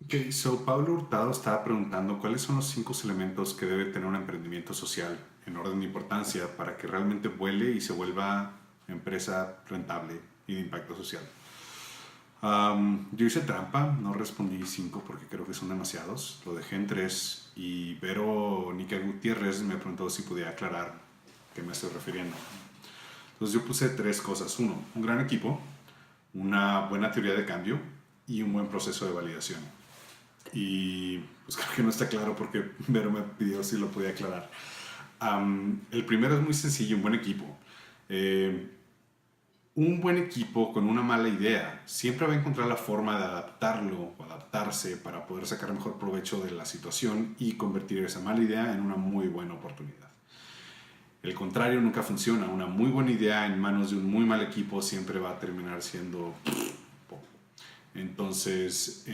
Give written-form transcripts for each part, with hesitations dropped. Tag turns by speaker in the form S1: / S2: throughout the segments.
S1: Ok, so Pablo Hurtado estaba preguntando cuáles son los 5 elementos que debe tener un emprendimiento social en orden de importancia para que realmente vuele y se vuelva empresa rentable y de impacto social. Yo hice trampa, no respondí 5 porque creo que son demasiados, lo dejé en 3 y Verónica Gutiérrez me preguntó si podía aclarar a qué me estoy refiriendo. Entonces yo puse 3 cosas. Uno, un gran equipo, una buena teoría de cambio y un buen proceso de validación. Y pues creo que no está claro porque Vero me pidió si lo podía aclarar. El primero es muy sencillo, un buen equipo. Eh, un buen equipo con una mala idea siempre va a encontrar la forma de adaptarlo o adaptarse para poder sacar mejor provecho de la situación y convertir esa mala idea en una muy buena oportunidad. El contrario nunca funciona. Una muy buena idea en manos de un muy mal equipo siempre va a terminar siendo poco. Entonces,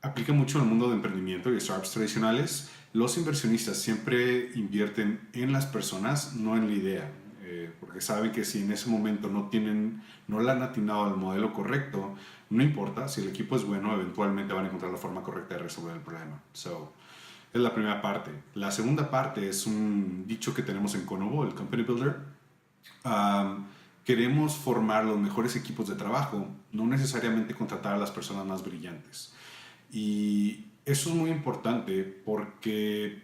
S1: aplica mucho en el mundo de emprendimiento y startups tradicionales. Los inversionistas siempre invierten en las personas, no en la idea, porque saben que si en ese momento no le han atinado al modelo correcto, no importa, si el equipo es bueno, eventualmente van a encontrar la forma correcta de resolver el problema. Es la primera parte. La segunda parte es un dicho que tenemos en Conovo, el Company Builder. Um, Queremos formar los mejores equipos de trabajo, no necesariamente contratar a las personas más brillantes. Y eso es muy importante porque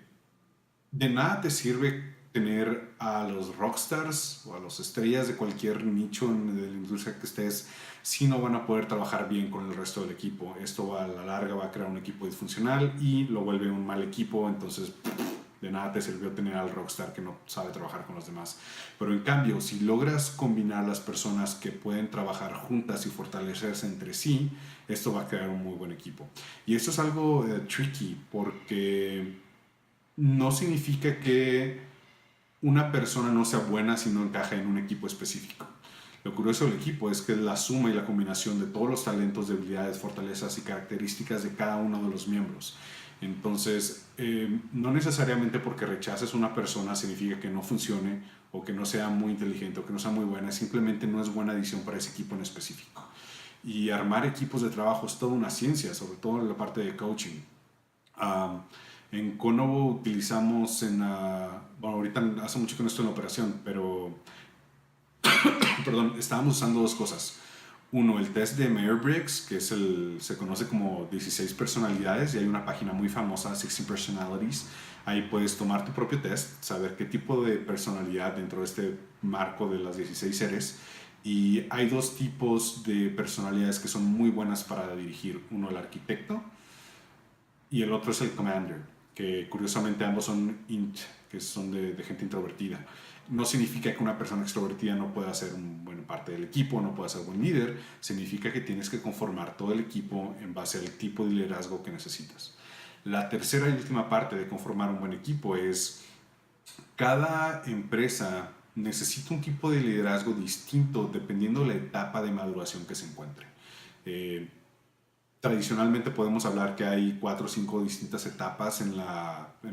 S1: de nada te sirve tener a los rockstars o a las estrellas de cualquier nicho de la industria que estés si no van a poder trabajar bien con el resto del equipo. Esto a la larga va a crear un equipo disfuncional y lo vuelve un mal equipo, entonces de nada te sirvió tener al rockstar que no sabe trabajar con los demás. Pero en cambio, si logras combinar las personas que pueden trabajar juntas y fortalecerse entre sí, esto va a crear un muy buen equipo. Y esto es algo tricky porque no significa que una persona no sea buena si no encaja en un equipo específico. Lo curioso del equipo es que es la suma y la combinación de todos los talentos, debilidades, fortalezas y características de cada uno de los miembros. Entonces, no necesariamente porque rechaces una persona significa que no funcione o que no sea muy inteligente o que no sea muy buena, simplemente no es buena adición para ese equipo en específico. Y armar equipos de trabajo es toda una ciencia, sobre todo en la parte de coaching. Um, en Conovo utilizamos bueno, ahorita hace mucho que no estoy en la operación, pero perdón, estábamos usando 2 cosas. Uno, el test de Myers-Briggs, que se conoce como 16 personalidades, y hay una página muy famosa, 16 Personalities. Ahí puedes tomar tu propio test, saber qué tipo de personalidad dentro de este marco de las 16 eres. Y hay 2 tipos de personalidades que son muy buenas para dirigir. Uno, el arquitecto, y el otro es el commander, que curiosamente ambos son int, que son de gente introvertida. No significa que una persona extrovertida no pueda ser una buena parte del equipo, no pueda ser buen líder, significa que tienes que conformar todo el equipo en base al tipo de liderazgo que necesitas. La tercera y última parte de conformar un buen equipo es cada empresa necesita un tipo de liderazgo distinto dependiendo de la etapa de maduración que se encuentre. Eh, Tradicionalmente podemos hablar que hay 4 o 5 distintas etapas en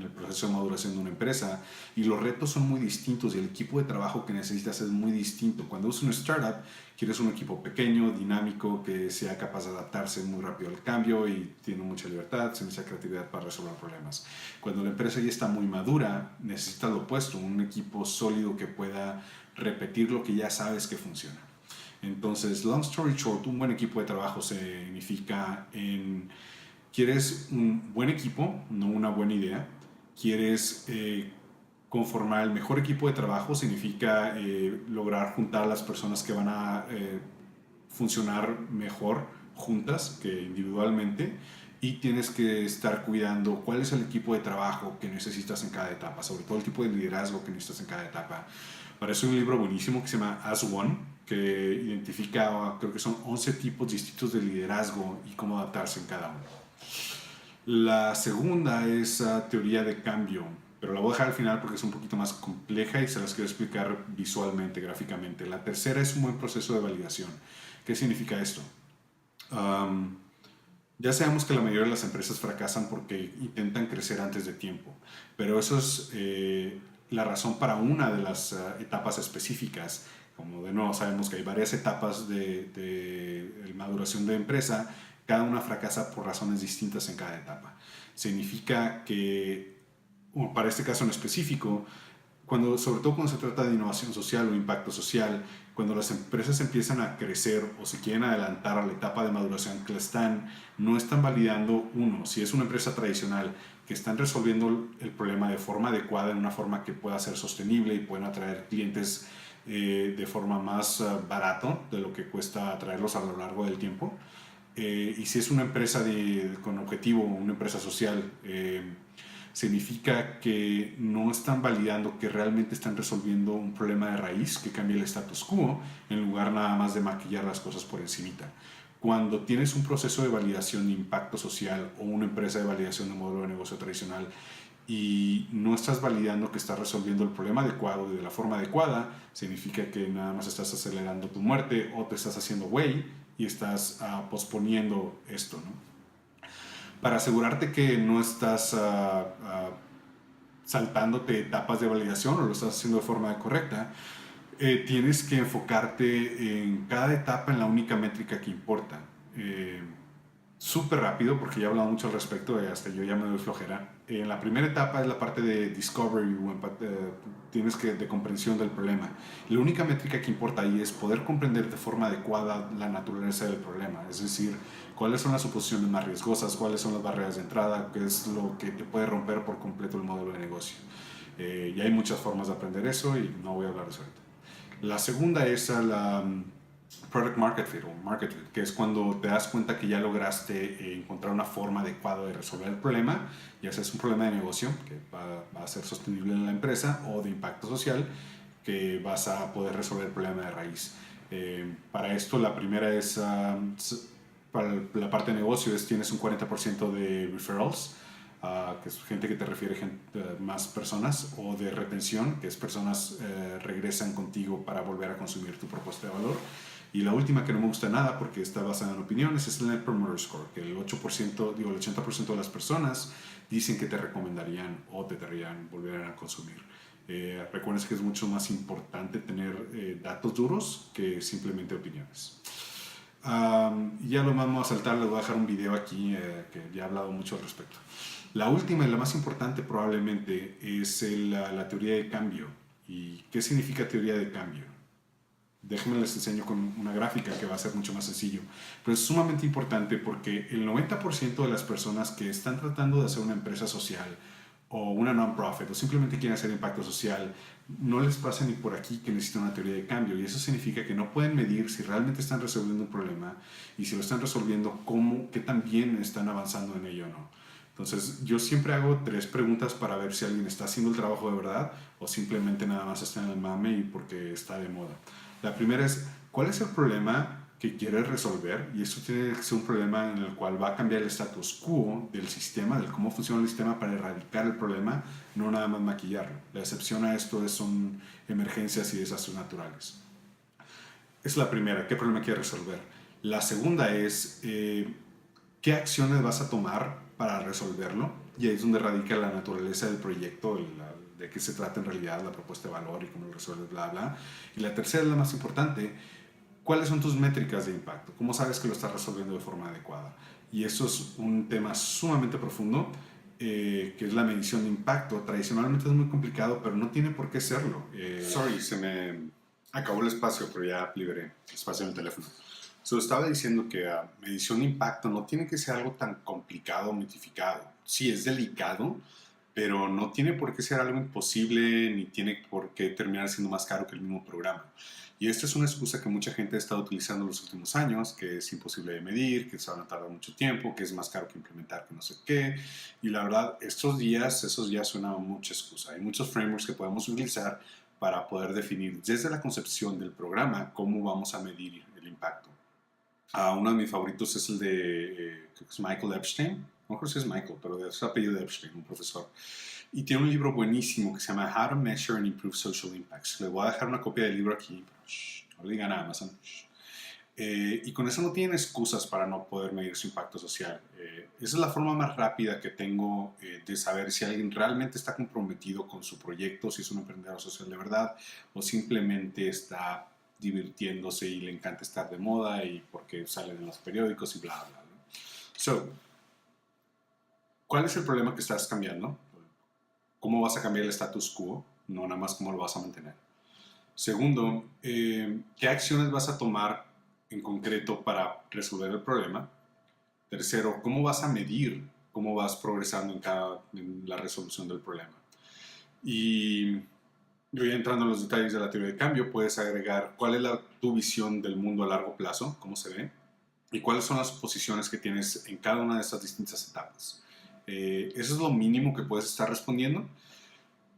S1: el proceso de maduración de una empresa y los retos son muy distintos y el equipo de trabajo que necesitas es muy distinto. Cuando es una startup, quieres un equipo pequeño, dinámico, que sea capaz de adaptarse muy rápido al cambio y tiene mucha libertad, sin esa creatividad para resolver problemas. Cuando la empresa ya está muy madura, necesitas lo opuesto, un equipo sólido que pueda repetir lo que ya sabes que funciona. Entonces, long story short, un buen equipo de trabajo significa quieres un buen equipo, no una buena idea. Quieres conformar el mejor equipo de trabajo, significa lograr juntar a las personas que van a funcionar mejor juntas que individualmente. Y tienes que estar cuidando cuál es el equipo de trabajo que necesitas en cada etapa, sobre todo el tipo de liderazgo que necesitas en cada etapa. Para eso hay un libro buenísimo que se llama As One, que identifica, creo que son 11 tipos distintos de liderazgo y cómo adaptarse en cada uno. La segunda es teoría de cambio, pero la voy a dejar al final porque es un poquito más compleja y se las quiero explicar visualmente, gráficamente. La tercera es un buen proceso de validación. ¿Qué significa esto? Um, ya sabemos que la mayoría de las empresas fracasan porque intentan crecer antes de tiempo, pero eso es la razón para una de las etapas específicas. Como de nuevo sabemos que hay varias etapas de maduración de empresa, cada una fracasa por razones distintas en cada etapa. Significa que, para este caso en específico, sobre todo cuando se trata de innovación social o impacto social, cuando las empresas empiezan a crecer o se quieren adelantar a la etapa de maduración que no están validando, si es una empresa tradicional, que están resolviendo el problema de forma adecuada, en una forma que pueda ser sostenible y pueden atraer clientes de forma más barato de lo que cuesta atraerlos a lo largo del tiempo. Y si es una empresa con objetivo, una empresa social, significa que no están validando que realmente están resolviendo un problema de raíz que cambie el status quo, en lugar nada más de maquillar las cosas por encimita. Cuando tienes un proceso de validación de impacto social o una empresa de validación de modelo de negocio tradicional y no estás validando que estás resolviendo el problema adecuado y de la forma adecuada, significa que nada más estás acelerando tu muerte o te estás haciendo güey y estás posponiendo esto, ¿no? Para asegurarte que no estás saltándote etapas de validación o lo estás haciendo de forma correcta, tienes que enfocarte en cada etapa en la única métrica que importa. Súper rápido, porque ya he hablado mucho al respecto, hasta yo ya me doy flojera. En la primera etapa es la parte de discovery, de comprensión del problema. La única métrica que importa ahí es poder comprender de forma adecuada la naturaleza del problema, es decir, cuáles son las suposiciones más riesgosas, cuáles son las barreras de entrada, qué es lo que te puede romper por completo el modelo de negocio. Y hay muchas formas de aprender eso y no voy a hablar de eso ahorita. La segunda es la product market fit o market fit, que es cuando te das cuenta que ya lograste encontrar una forma adecuada de resolver el problema, ya sea es un problema de negocio que va a ser sostenible en la empresa o de impacto social que vas a poder resolver el problema de raíz. Para esto la primera es, para la parte de negocio, tienes un 40% de referrals, que es gente que te refiere más personas, o de retención, que es personas regresan contigo para volver a consumir tu propuesta de valor. Y la última, que no me gusta nada porque está basada en opiniones, es el Net Promoter Score, que el 80% de las personas dicen que te recomendarían o te darían volver a consumir. Recuerden que es mucho más importante tener datos duros que simplemente opiniones. Y ya lo vamos a saltar, les voy a dejar un video aquí que ya he hablado mucho al respecto. La última y la más importante probablemente es la teoría de cambio. ¿Y qué significa teoría de cambio? Déjenme les enseño con una gráfica que va a ser mucho más sencillo. Pero es sumamente importante porque el 90% de las personas que están tratando de hacer una empresa social o una non-profit o simplemente quieren hacer impacto social, no les pasa ni por aquí que necesitan una teoría de cambio. Y eso significa que no pueden medir si realmente están resolviendo un problema y si lo están resolviendo, qué tan bien están avanzando en ello o no. Entonces, yo siempre hago 3 preguntas para ver si alguien está haciendo el trabajo de verdad o simplemente nada más está en el mame y porque está de moda. La primera es, ¿cuál es el problema que quieres resolver? Y esto tiene que ser un problema en el cual va a cambiar el status quo del sistema, de cómo funciona el sistema para erradicar el problema, no nada más maquillarlo. La excepción a esto son emergencias y desastres naturales. Es la primera, ¿qué problema quieres resolver? La segunda es, ¿qué acciones vas a tomar para resolverlo? Y ahí es donde radica la naturaleza del proyecto, de qué se trata en realidad, la propuesta de valor y cómo lo resuelves, bla, bla. Y la tercera es la más importante, ¿cuáles son tus métricas de impacto? ¿Cómo sabes que lo estás resolviendo de forma adecuada? Y eso es un tema sumamente profundo, que es la medición de impacto. Tradicionalmente es muy complicado, pero no tiene por qué serlo. Sorry, se me acabó el espacio, pero ya liberé espacio en el teléfono. Estaba diciendo que medición de impacto no tiene que ser algo tan complicado o mitificado. Sí, es delicado, pero no tiene por qué ser algo imposible ni tiene por qué terminar siendo más caro que el mismo programa. Y esta es una excusa que mucha gente ha estado utilizando en los últimos años, que es imposible de medir, que se van a tardar mucho tiempo, que es más caro que implementar, que no sé qué. Y la verdad, esos días suena mucha excusa. Hay muchos frameworks que podemos utilizar para poder definir desde la concepción del programa cómo vamos a medir el impacto. Uno de mis favoritos es el de creo que es Michael Epstein. No creo si es Michael, pero es el apellido de Epstein, un profesor. Y tiene un libro buenísimo que se llama How to Measure and Improve Social Impacts. Les voy a dejar una copia del libro aquí, pero no le digan a Amazon. Y con eso no tienen excusas para no poder medir su impacto social. Esa es la forma más rápida que tengo de saber si alguien realmente está comprometido con su proyecto, si es un emprendedor social de verdad, o simplemente está divirtiéndose y le encanta estar de moda y porque sale en los periódicos y bla, bla, bla. So, ¿cuál es el problema que estás cambiando? ¿Cómo vas a cambiar el status quo? No nada más cómo lo vas a mantener. Segundo, ¿qué acciones vas a tomar en concreto para resolver el problema? Tercero, ¿cómo vas a medir cómo vas progresando en la resolución del problema? Y voy entrando en los detalles de la teoría de cambio, puedes agregar cuál es tu visión del mundo a largo plazo, cómo se ve, y cuáles son las posiciones que tienes en cada una de estas distintas etapas. Eso es lo mínimo que puedes estar respondiendo.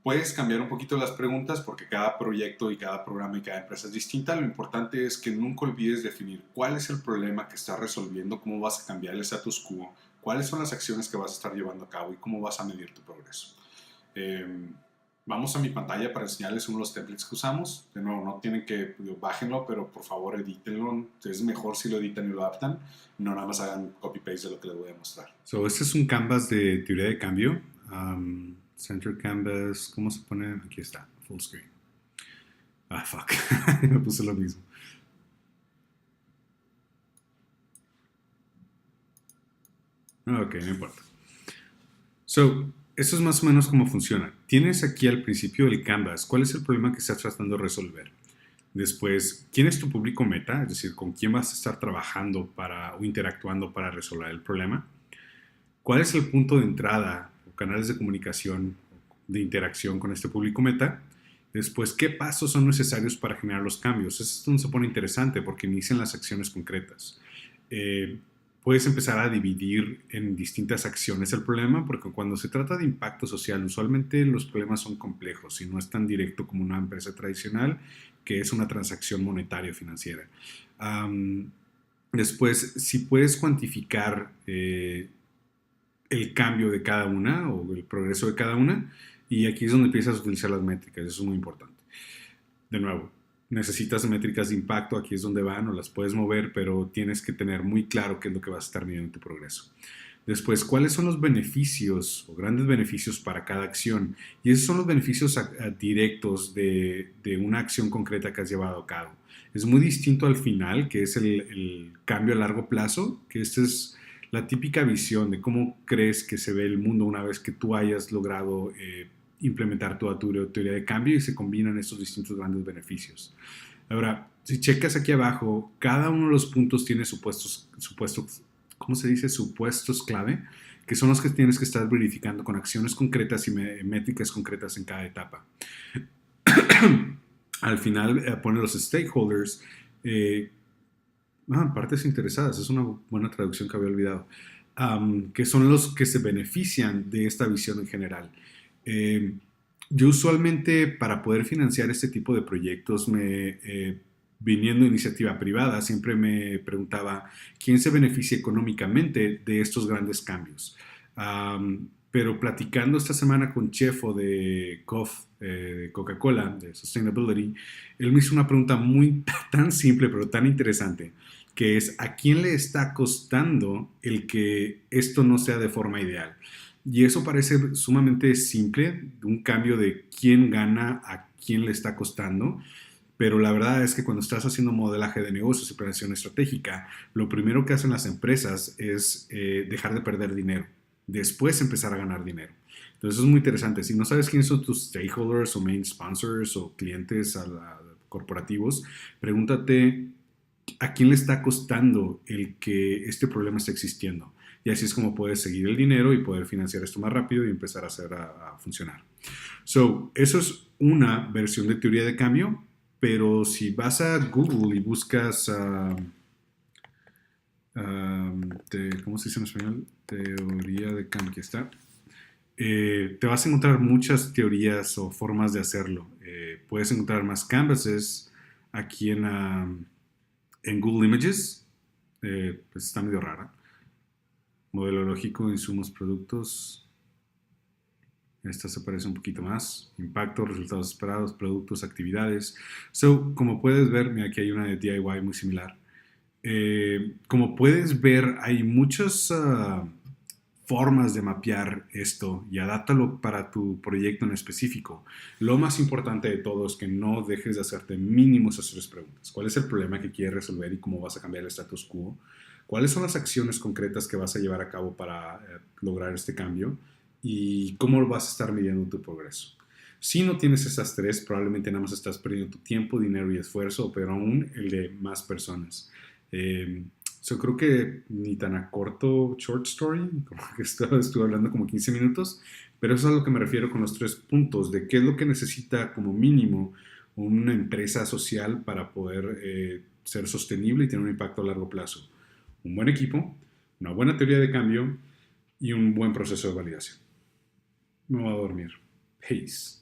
S1: Puedes cambiar un poquito las preguntas porque cada proyecto y cada programa y cada empresa es distinta. Lo importante es que nunca olvides definir cuál es el problema que estás resolviendo, cómo vas a cambiar el status quo, cuáles son las acciones que vas a estar llevando a cabo y cómo vas a medir tu progreso. Vamos a mi pantalla para enseñarles uno de los templates que usamos. De nuevo, no tienen que, bájenlo, pero por favor edítenlo. Es mejor si lo editan y lo adaptan. No nada más hagan copy-paste de lo que les voy a mostrar. Este es un canvas de teoría de cambio. Center Canvas, ¿cómo se pone? Aquí está, full screen. Ah, fuck, me puse lo mismo. Ok, no importa. Eso es más o menos cómo funciona. Tienes aquí al principio el canvas, ¿cuál es el problema que estás tratando de resolver? Después, ¿quién es tu público meta? Es decir, ¿con quién vas a estar trabajando o interactuando para resolver el problema? ¿Cuál es el punto de entrada o canales de comunicación, de interacción con este público meta? Después, ¿qué pasos son necesarios para generar los cambios? Eso es donde se pone interesante porque inician las acciones concretas. Puedes empezar a dividir en distintas acciones el problema, porque cuando se trata de impacto social, usualmente los problemas son complejos y no es tan directo como una empresa tradicional, que es una transacción monetaria o financiera. Después, si puedes cuantificar el cambio de cada una o el progreso de cada una, y aquí es donde empiezas a utilizar las métricas, eso es muy importante. De nuevo, necesitas métricas de impacto, aquí es donde van o las puedes mover, pero tienes que tener muy claro qué es lo que vas a estar midiendo en tu progreso. Después, ¿cuáles son los beneficios o grandes beneficios para cada acción? Y esos son los beneficios directos de una acción concreta que has llevado a cabo. Es muy distinto al final, que es el cambio a largo plazo, que este es la típica visión de cómo crees que se ve el mundo una vez que tú hayas logrado implementar toda tu teoría de cambio y se combinan estos distintos grandes beneficios. Ahora, si checas aquí abajo, cada uno de los puntos tiene supuestos, ¿cómo se dice? Supuestos clave, que son los que tienes que estar verificando con acciones concretas y métricas concretas en cada etapa. Al final pone los stakeholders, partes interesadas, es una buena traducción que había olvidado, que son los que se benefician de esta visión en general. Yo usualmente para poder financiar este tipo de proyectos viniendo de iniciativa privada, siempre me preguntaba quién se beneficia económicamente de estos grandes cambios. Pero platicando esta semana con Chefo de Coca-Cola, de Sustainability, él me hizo una pregunta tan simple pero tan interesante, que es ¿a quién le está costando el que esto no sea de forma ideal? Y eso parece sumamente simple, un cambio de quién gana, a quién le está costando, pero la verdad es que cuando estás haciendo modelaje de negocios y planeación estratégica, lo primero que hacen las empresas es dejar de perder dinero, después empezar a ganar dinero. Entonces es muy interesante. Si no sabes quiénes son tus stakeholders o main sponsors o clientes corporativos, pregúntate a quién le está costando el que este problema esté existiendo. Y así es como puedes seguir el dinero y poder financiar esto más rápido y empezar a funcionar. Eso es una versión de teoría de cambio, pero si vas a Google y buscas, ¿cómo se dice en español? Teoría de cambio, aquí está. Te vas a encontrar muchas teorías o formas de hacerlo. Puedes encontrar más canvases aquí en Google Images. Pues está medio rara. Modelo lógico, insumos, productos. Esta se parece un poquito más. Impacto, resultados esperados, productos, actividades. Como puedes ver, mira, aquí hay una de DIY muy similar. Como puedes ver, hay muchas formas de mapear esto y adáptalo para tu proyecto en específico. Lo más importante de todo es que no dejes de hacerte mínimo esas tres preguntas. ¿Cuál es el problema que quieres resolver y cómo vas a cambiar el status quo? ¿Cuáles son las acciones concretas que vas a llevar a cabo para lograr este cambio? ¿Y cómo vas a estar midiendo tu progreso? Si no tienes esas tres, probablemente nada más estás perdiendo tu tiempo, dinero y esfuerzo, pero aún el de más personas. Yo creo que ni tan a corto short story, como que estuve hablando como 15 minutos, pero eso es a lo que me refiero con los 3 puntos, de qué es lo que necesita como mínimo una empresa social para poder ser sostenible y tener un impacto a largo plazo. Un buen equipo, una buena teoría de cambio y un buen proceso de validación. Me voy a dormir. Peace.